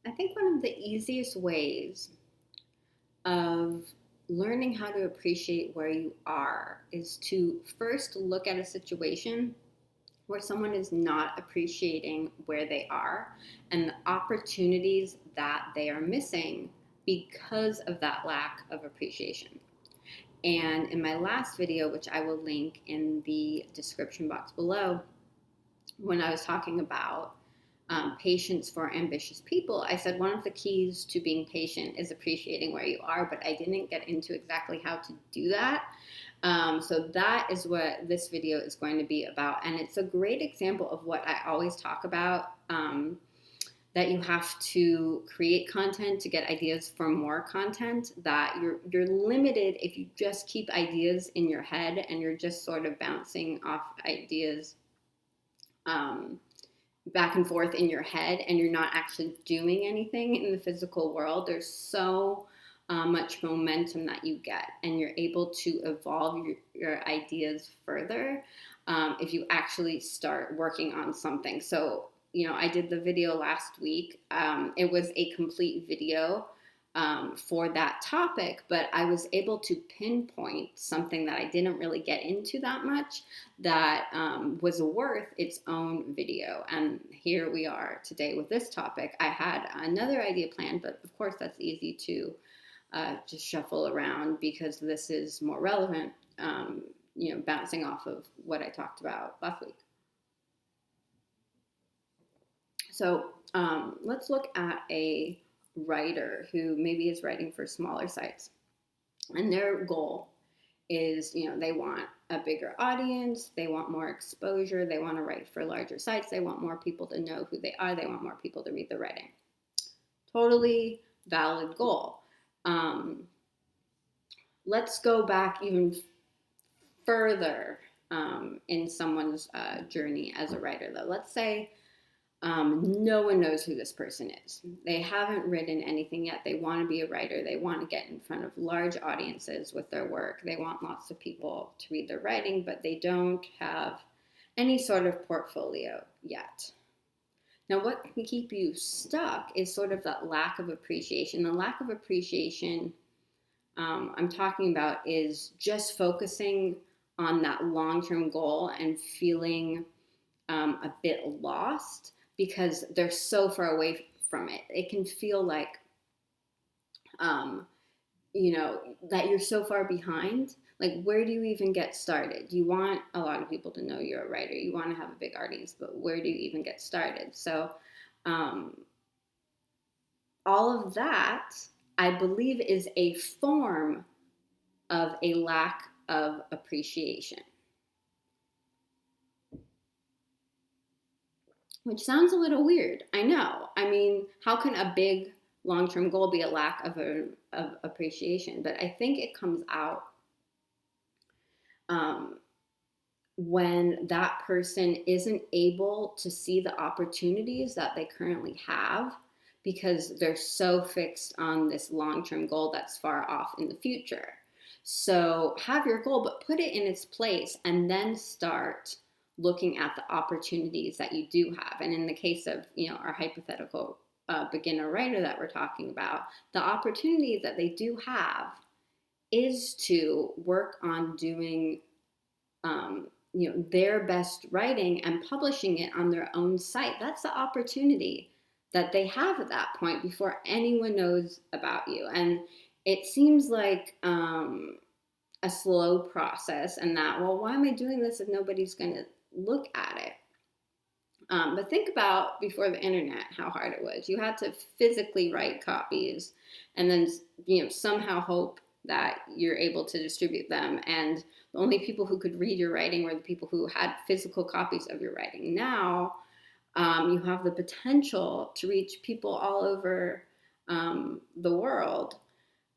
I think one of the easiest ways of learning how to appreciate where you are is to first look at a situation where someone is not appreciating where they are and the opportunities that they are missing because of that lack of appreciation. And in my last video, which I will link in the description box below, when I was talking about patience for ambitious people, I said one of the keys to being patient is appreciating where you are, but I didn't get into exactly how to do that. So that is what this video is going to be about. And it's a great example of what I always talk about, that you have to create content to get ideas for more content, that you're limited if you just keep ideas in your head and you're just sort of bouncing off ideas back and forth in your head and you're not actually doing anything in the physical world. There's so much momentum that you get, and you're able to evolve your ideas further if you actually start working on something. So, I did the video last week. It was a complete video for that topic, but I was able to pinpoint something that I didn't really get into that much that was worth its own video. And here we are today with this topic. I had another idea planned, but of course that's easy to just shuffle around because this is more relevant, bouncing off of what I talked about last week. So let's look at a writer who maybe is writing for smaller sites, and their goal is, they want a bigger audience, they want more exposure, they want to write for larger sites, they want more people to know who they are, they want more people to read their writing. Totally valid goal. Let's go back even further in someone's journey as a writer, though. Let's say no one knows who this person is. They haven't written anything yet. They want to be a writer. They want to get in front of large audiences with their work. They want lots of people to read their writing, but they don't have any sort of portfolio yet. Now, what can keep you stuck is sort of that lack of appreciation. The lack of appreciation I'm talking about is just focusing on that long-term goal and feeling a bit lost because they're so far away from it. It can feel like, that you're so far behind. Like, where do you even get started? You want a lot of people to know you're a writer. You want to have a big audience, but where do you even get started? So all of that, I believe, is a form of a lack of appreciation. Which sounds a little weird, I know. I mean, how can a big long-term goal be a lack of appreciation? But I think it comes out when that person isn't able to see the opportunities that they currently have because they're so fixed on this long-term goal that's far off in the future. So have your goal, but put it in its place and then start looking at the opportunities that you do have. And in the case of, our hypothetical beginner writer that we're talking about, the opportunity that they do have is to work on doing, their best writing and publishing it on their own site. That's the opportunity that they have at that point before anyone knows about you. And it seems like a slow process, and that, well, why am I doing this if nobody's going to look at it? But think about before the internet, how hard it was. You had to physically write copies and then, somehow hope that you're able to distribute them. And the only people who could read your writing were the people who had physical copies of your writing. Now, you have the potential to reach people all over the world.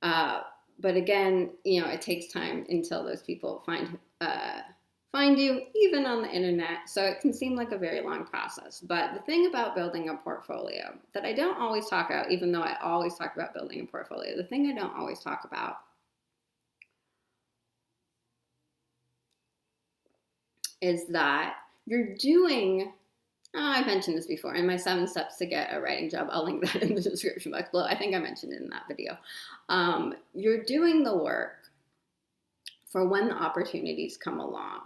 But again, it takes time until those people find you, even on the internet. So it can seem like a very long process. But the thing about building a portfolio that I don't always talk about, even though I always talk about building a portfolio, the thing I don't always talk about is that you're doing I mentioned this before. In my 7 steps to get a writing job, I'll link that in the description box below. I think I mentioned it in that video. You're doing the work for when the opportunities come along.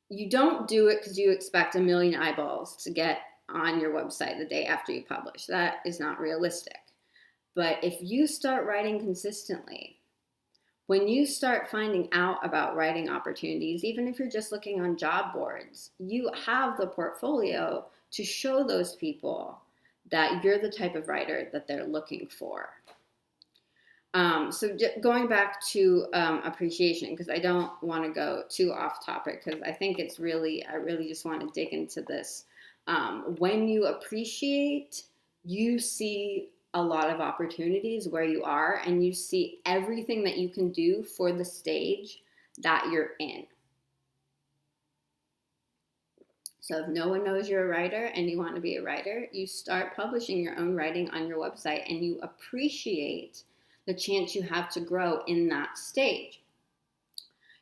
You don't do it because you expect a million eyeballs to get on your website the day after you publish. That is not realistic. But if you start writing consistently, when you start finding out about writing opportunities, even if you're just looking on job boards, you have the portfolio to show those people that you're the type of writer that they're looking for. So going back to appreciation, because I don't want to go too off topic, because I think I really just want to dig into this. When you appreciate, you see a lot of opportunities where you are, and you see everything that you can do for the stage that you're in. So if no one knows you're a writer and you want to be a writer, you start publishing your own writing on your website, and you appreciate the chance you have to grow in that stage.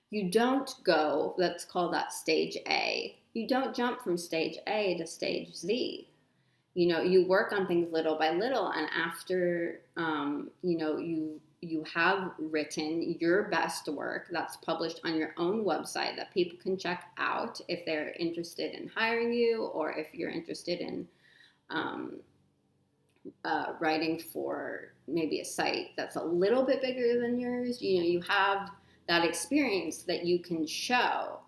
You don't go, let's call that stage A. You don't jump from stage A to stage Z. You work on things little by little, and after, you have written your best work that's published on your own website that people can check out if they're interested in hiring you, or if you're interested in writing for maybe a site that's a little bit bigger than yours. You have that experience that you can show.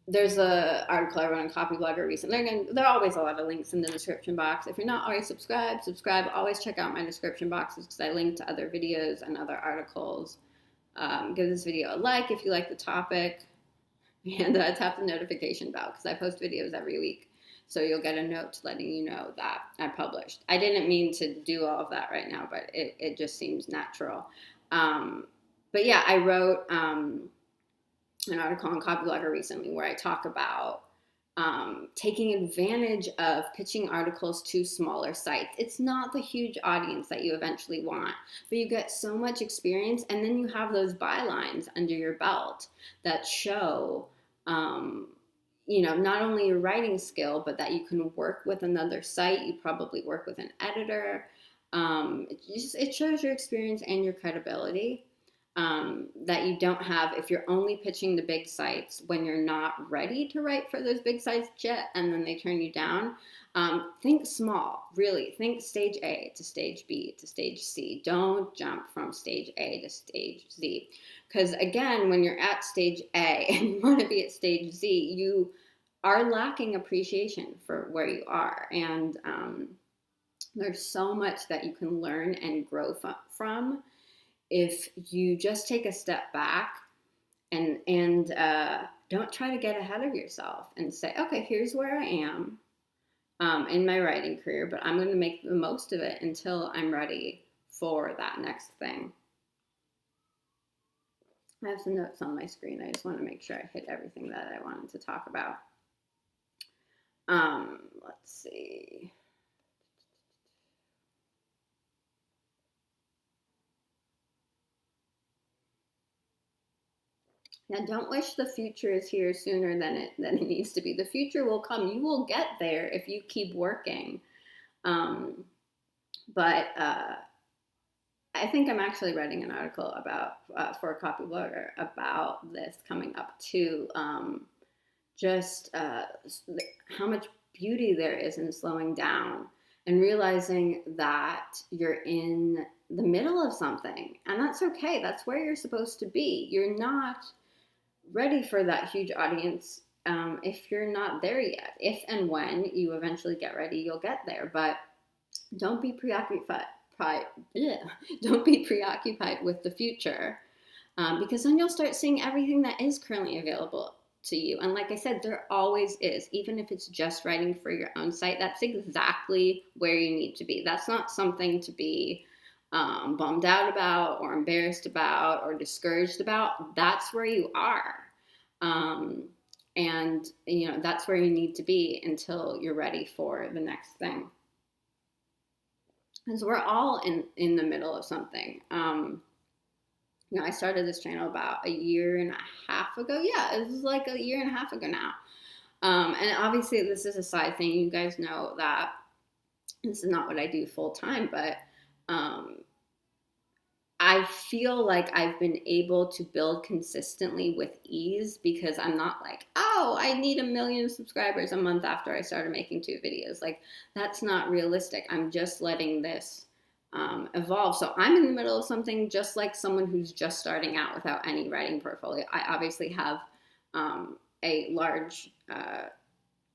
There's an article I wrote on Copyblogger recently. There are always a lot of links in the description box. If you're not already subscribed. Always check out my description boxes, because I link to other videos and other articles. Give this video a like if you like the topic, and tap the notification bell, because I post videos every week. So you'll get a note letting you know that I published. I didn't mean to do all of that right now, but it just seems natural. But yeah, I wrote an article on Copyblogger recently where I talk about taking advantage of pitching articles to smaller sites. It's not the huge audience that you eventually want, but you get so much experience, and then you have those bylines under your belt that show not only your writing skill, but that you can work with another site. You probably work with an editor. It shows your experience and your credibility that you don't have if you're only pitching the big sites when you're not ready to write for those big sites yet, and then they turn you down. Think small, really. Think stage A to stage B to stage C. Don't jump from stage A to stage Z. Because again, when you're at stage A and you want to be at stage Z, you are lacking appreciation for where you are. And there's so much that you can learn and grow from if you just take a step back and don't try to get ahead of yourself and say, okay, here's where I am in my writing career, but I'm going to make the most of it until I'm ready for that next thing. I have some notes on my screen. I just want to make sure I hit everything that I wanted to talk about. Let's see. Now, don't wish the future is here sooner than it needs to be. The future will come. You will get there if you keep working. But I think I'm actually writing an article about for a copyblogger about this coming up too. Just how much beauty there is in slowing down and realizing that you're in the middle of something, and that's okay. That's where you're supposed to be. You're not ready for that huge audience if you're not there yet. If and when you eventually get ready, you'll get there. But don't be preoccupied. Don't be preoccupied with the future, because then you'll start seeing everything that is currently available to you. And like I said, there always is. Even if it's just writing for your own site, that's exactly where you need to be. That's not something to be bummed out about or embarrassed about or discouraged about. That's where you are. And that's where you need to be until you're ready for the next thing. Because we're all in the middle of something. I started this channel about a year and a half ago. Yeah, it was like a year and a half ago now. And obviously this is a side thing. You guys know that this is not what I do full time, but I feel like I've been able to build consistently with ease because I'm not like, oh, I need 1 million subscribers a month after I started making 2 videos. Like, that's not realistic. I'm just letting this evolve. So I'm in the middle of something just like someone who's just starting out without any writing portfolio. I obviously have a large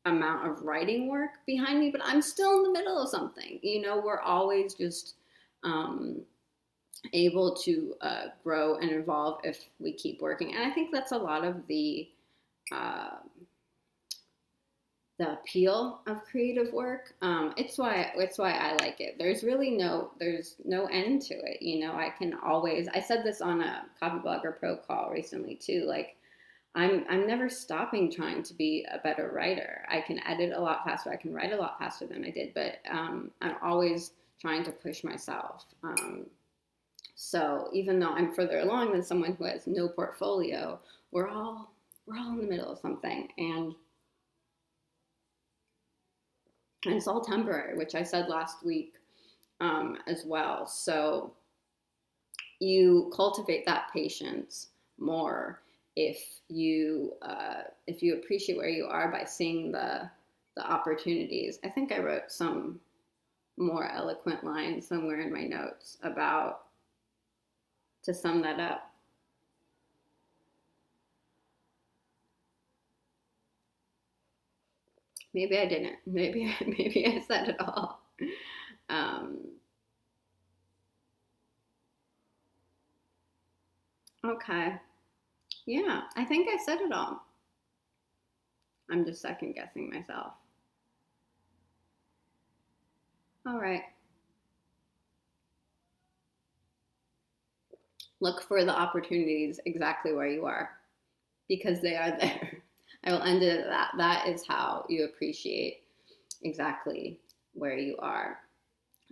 amount of writing work behind me, but I'm still in the middle of something. You know, we're always just able to grow and evolve if we keep working. And I think that's a lot of the appeal of creative work. It's why I like it. There's no end to it. You know, I said this on a Copyblogger Pro call recently too. Like, I'm never stopping trying to be a better writer. I can edit a lot faster. I can write a lot faster than I did, but I'm always trying to push myself. So even though I'm further along than someone who has no portfolio, we're all in the middle of something, and it's all temporary, which I said last week as well. So you cultivate that patience more if you appreciate where you are by seeing the opportunities. I think I wrote some more eloquent lines somewhere in my notes about to sum that up. Maybe I didn't. Maybe I said it all. Okay. Yeah, I think I said it all. I'm just second guessing myself. All right. Look for the opportunities exactly where you are, because they are there. I will end it at that. That is how you appreciate exactly where you are.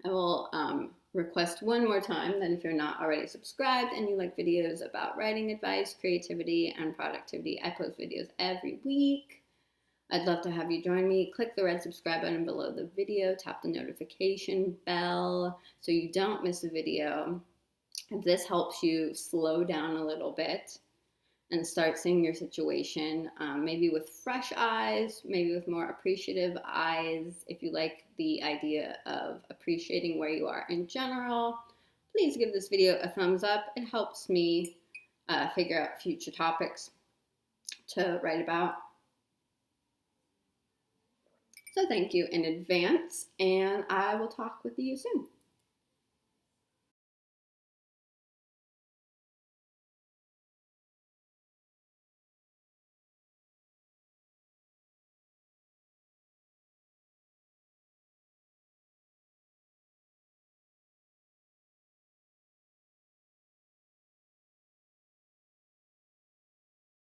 I will request one more time that if you're not already subscribed and you like videos about writing advice, creativity, and productivity, I post videos every week. I'd love to have you join me. Click the red subscribe button below the video, tap the notification bell so you don't miss a video. This helps you slow down a little bit and start seeing your situation maybe with fresh eyes, maybe with more appreciative eyes. If you like the idea of appreciating where you are in general, please give this video a thumbs up. It helps me figure out future topics to write about. So thank you in advance, and I will talk with you soon.